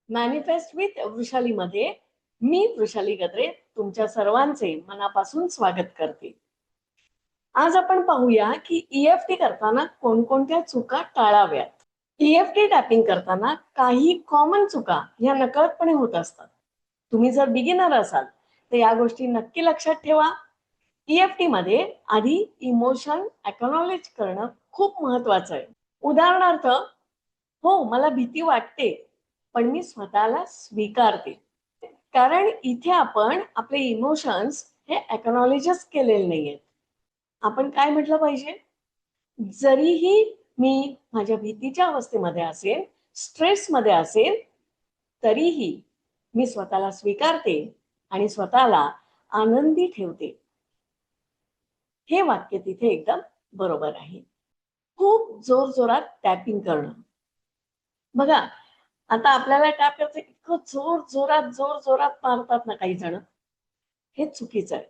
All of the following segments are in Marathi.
मॅनिफेस्ट विथ वृषाली मध्ये मी वृषाली गद्रे तुमच्या सर्वांचे मनापासून स्वागत करते. आज आपण पाहूया की ईएफटी करताना कोणकोणत्या चुका टाळाव्यात. ईएफटी टॅपिंग करताना काही कॉमन चुका ह्या नकळतपणे होत असतात. तुम्ही जर बिगिनर असाल तर या गोष्टी नक्की लक्षात ठेवा. ईएफटी मध्ये आधी इमोशन एक्नॉलेज करणं खूप महत्वाचं आहे. उदाहरणार्थ, हो मला भीती वाटते पण मी स्वतःला स्वीकारते. कारण इथे आपण आपले इमोशन्स हे एक्नॉलेजच केलेले नाहीयेत. आपण काय म्हटलं पाहिजे, जरीही मी माझ्या भीतीच्या अवस्थेमध्ये असेल, स्ट्रेस मध्ये असेल, तरीही मी स्वतःला स्वीकारते आणि स्वतःला आनंदी ठेवते. हे वाक्य तिथे एकदम बरोबर आहे. खूप जोर जोरात टॅपिंग करणं. बघा, आता आपल्याला टॅप करायचं इतकं जोर जोरात मारतात ना काही जण, हे चुकीचं आहे.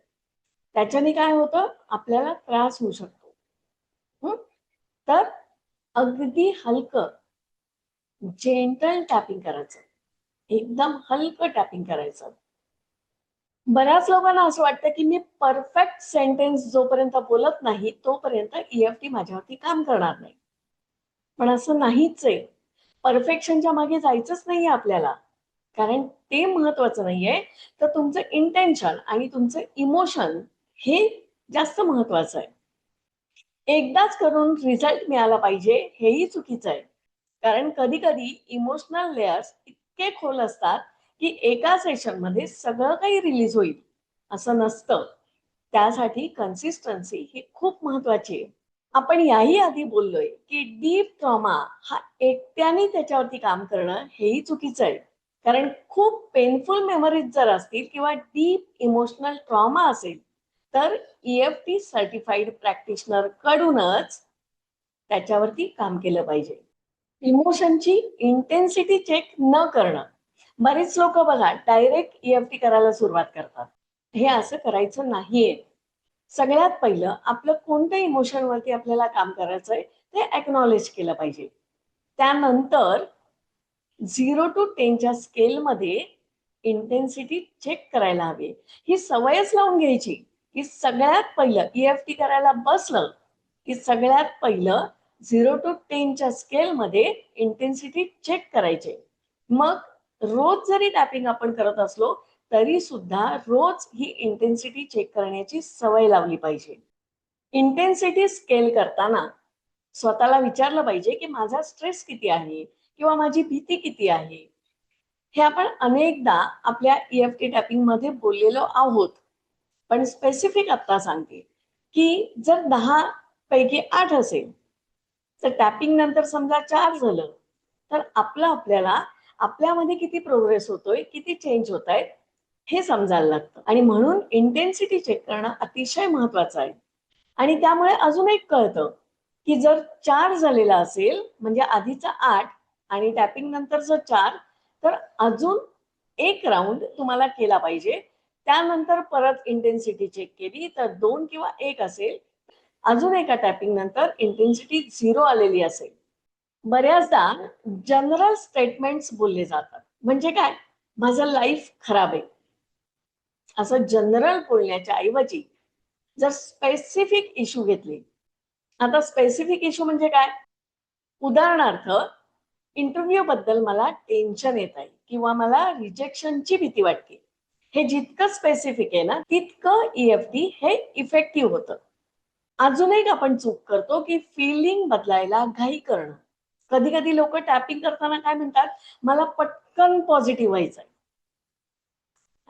त्याच्याने काय होतं, आपल्याला त्रास होऊ शकतो. तर अगदी हलकं जेंटल टॅपिंग करायचं, एकदम हलकं टॅपिंग करायचं. बऱ्याच लोकांना असं वाटतं की मी परफेक्ट सेंटेन्स जोपर्यंत बोलत नाही तोपर्यंत ईएफटी माझ्यावरती काम करणार नाही. पण असं नाहीच आहे. परफेक्शनच्या मागे जायचंच नाहीये आपल्याला, कारण ते महत्वाचं नाहीये. तर तुमचं इंटेन्शन आणि तुमचं इमोशन हे जास्त महत्वाचं आहे. एकदाच करून रिझल्ट मिळाला पाहिजे हेही चुकीचं आहे. कारण कधी कधी इमोशनल लेयर्स इतके खोल असतात की एका सेशन मध्ये सगळं काही रिलीज होईल असं नसतं. त्यासाठी कन्सिस्टन्सी ही खूप महत्वाची आहे. आपण याही आधी बोललोय की डीप ट्रॉमा हा एकट्याने त्याच्यावरती काम करणं हेही चुकीचं आहे. कारण खूप पेनफुल मेमरीज जर असतील किंवा डीप इमोशनल ट्रॉमा असेल तर ईएफटी सर्टिफाईड प्रॅक्टिशनर कडूनच त्याच्यावरती काम केलं पाहिजे. इमोशनची इंटेन्सिटी चेक न करणं. बरेच लोक बघा डायरेक्ट ईएफटी करायला सुरुवात करतात. हे असं करायचं नाहीये. सगळ्यात पहिलं आपलं कोणत्या इमोशनवरती आपल्याला काम करायचंय ते एक्नॉलेज केलं पाहिजे. त्यानंतर 0 to 10च्या स्केलमध्ये इंटेन्सिटी चेक करायला हवी. ही सवयच लावून घ्यायची की सगळ्यात पहिलं ईएफटी करायला बसलं की सगळ्यात पहिलं 0 to 10च्या स्केलमध्ये इंटेन्सिटी चेक करायचे. मग रोज जरी टॅपिंग आपण करत असलो तरी सुद्धा रोज ही इंटेन्सिटी चेक करण्याची सवय लावली पाहिजे. इंटेन्सिटी स्केल करताना स्वतःला विचारलं पाहिजे की माझा स्ट्रेस किती आहे किंवा माझी भीती किती आहे. हे आपण अनेकदा आपल्या ईएफटी टॅपिंग मध्ये बोललेलो आहोत. पण स्पेसिफिक आता सांगते की जर 10 पैकी 8 असेल तर टॅपिंग नंतर समजा 4 झालं तर आपल्याला आपल्यामध्ये किती प्रोग्रेस होतोय, किती चेंज होत आहेत हे समजायला लागतं. आणि म्हणून इंटेन्सिटी चेक करणं अतिशय महत्वाचं आहे. आणि त्यामुळे अजून एक कळतं की जर 4 झालेला असेल म्हणजे आधीचा 8 आणि टॅपिंग नंतर जर 4 तर अजून एक राऊंड तुम्हाला केला पाहिजे. त्यानंतर परत इंटेन्सिटी चेक केली तर 2 किंवा 1 असेल, अजून एका टॅपिंग नंतर इंटेन्सिटी 0 आलेली असेल. बऱ्याचदा जनरल स्टेटमेंट्स बोलले जातात. म्हणजे काय, माझं लाईफ खराब आहे असं जनरल बोलण्याच्या ऐवजी जर स्पेसिफिक इश्यू घेतले. आता स्पेसिफिक इश्यू म्हणजे काय, उदाहरणार्थ इंटरव्ह्यू बद्दल मला टेन्शन येत आहे किंवा मला रिजेक्शनची भीती वाटते. हे जितकं स्पेसिफिक आहे ना तितकं ईएफटी हे इफेक्टिव्ह होतं. अजून एक आपण चूक करतो की फिलिंग बदलायला घाई करणं. कधी कधी लोक टॅपिंग करताना काय म्हणतात, मला पटकन पॉझिटिव्ह व्हायचंय.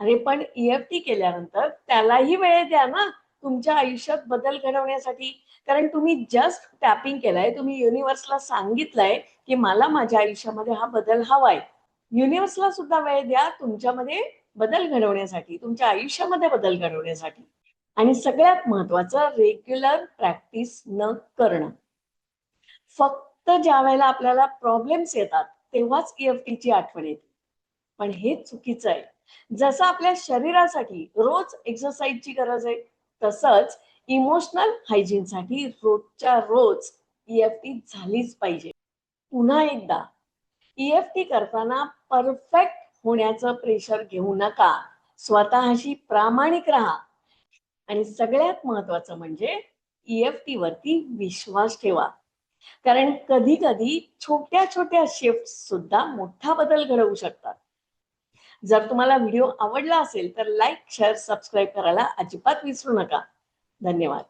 अरे पण ईएफटी केल्यानंतर त्यालाही वेळ द्या ना तुमच्या आयुष्यात बदल घडवण्यासाठी. कारण तुम्ही जस्ट टॅपिंग केलाय, तुम्ही युनिव्हर्सला सांगितलंय की मला माझ्या आयुष्यामध्ये हा बदल हवाय. युनिव्हर्सला सुद्धा वेळ द्या तुमच्यामध्ये बदल घडवण्यासाठी, तुमच्या आयुष्यामध्ये बदल घडवण्यासाठी. आणि सगळ्यात महत्वाचं, रेग्युलर प्रॅक्टिस न करणं. फक्त ज्या वेळेला आपल्याला प्रॉब्लेम्स येतात तेव्हाच ईएफटीची आठवण येते. पण हे चुकीचं आहे. जसं आपल्या शरीरासाठी रोज एक्सरसाइजची गरज आहे तसंच इमोशनल हायजीनसाठी रोजच्या रोज ईएफटी झालीच पाहिजे. पुन्हा एकदा, EFT करताना परफेक्ट होण्याचं प्रेशर घेऊ नका. स्वतःशी प्रामाणिक राहा आणि सगळ्यात महत्वाचं म्हणजे EFT वरती विश्वास ठेवा. कारण कधी कधी छोट्या छोट्या शिफ्ट सुद्धा मोठा बदल घडवू शकतात. जर तुम्हाला व्हिडिओ आवडला असेल तर लाईक, शेअर, सबस्क्राईब करायला अजिबात विसरू नका. धन्यवाद.